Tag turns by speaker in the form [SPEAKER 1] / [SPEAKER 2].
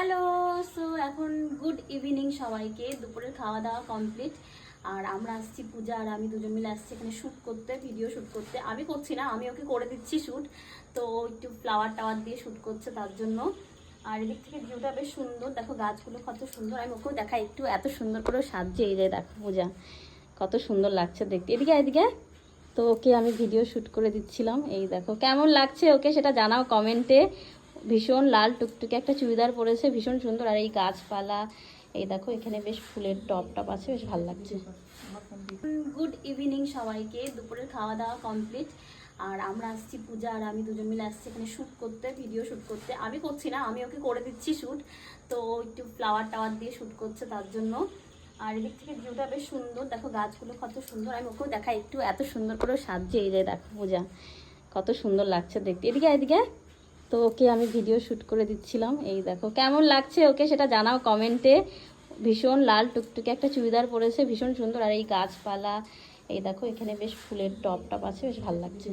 [SPEAKER 1] Hello. So এখন good evening সবাইকে। দুপুরের খাওয়া দাওয়া কমপ্লিট। আর আমরা আসছি, পূজা আর আমি দুজন মিলে আসছি এখানে শ্যুট করতে, ভিডিও শ্যুট করতে। আমি করছি না, আমি ওকে করে দিচ্ছি শ্যুট। তো একটু ফ্লাওয়ার টাওয়ার দিয়ে শ্যুট করছে তার জন্য। আর এদিক থেকে ভিউটা বেশ সুন্দর, দেখো গাছগুলো কত সুন্দর। আমি ওকেও দেখাই একটু, এত সুন্দর করে সাজছে। এই যে দেখো পূজা কত সুন্দর লাগছে দেখতে। এদিকে এদিকে। তো ওকে আমি ভিডিও শ্যুট করে দিচ্ছিলাম। এই দেখো কেমন লাগছে ওকে সেটা জানাও কমেন্টে। ভীষণ লাল টুকটুকে একটা চুড়িদার পরেছে, ভীষণ সুন্দর। আর এই গাছপালা, এই দেখো এখানে বেশ ফুলের টপ টপ আছে, বেশ ভালো লাগছে। গুড ইভিনিং সবাইকে। দুপুরের খাওয়া দাওয়া কমপ্লিট। আর আমরা আসছি, পূজা আর আমি দুজন মিলে আসছি এখানে শ্যুট করতে, ভিডিও শ্যুট করতে। আমি করছি না, আমি ওকে করে দিচ্ছি শ্যুট। তো একটু ফ্লাওয়ার টাওয়ার দিয়ে শ্যুট করছে তার জন্য। আর এদিক থেকে ভিউটা বেশ সুন্দর, দেখো গাছগুলো কত সুন্দর। আমি ওকেও দেখাই একটু, এত সুন্দর করে সাজছে। এই যে দেখো পূজা কত সুন্দর লাগছে দেখতে। এদিকে এদিকে। তো ওকে আমি ভিডিও শ্যুট করে দিচ্ছিলাম। এই দেখো কেমন লাগছে ওকে সেটা জানাও কমেন্টে। ভীষণ লাল টুকটুকে একটা চুড়িদার পরেছে, ভীষণ সুন্দর। আর এই গাছপালা, এই দেখো এখানে বেশ ফুলের টপ টপ আছে, বেশ ভালো লাগছে।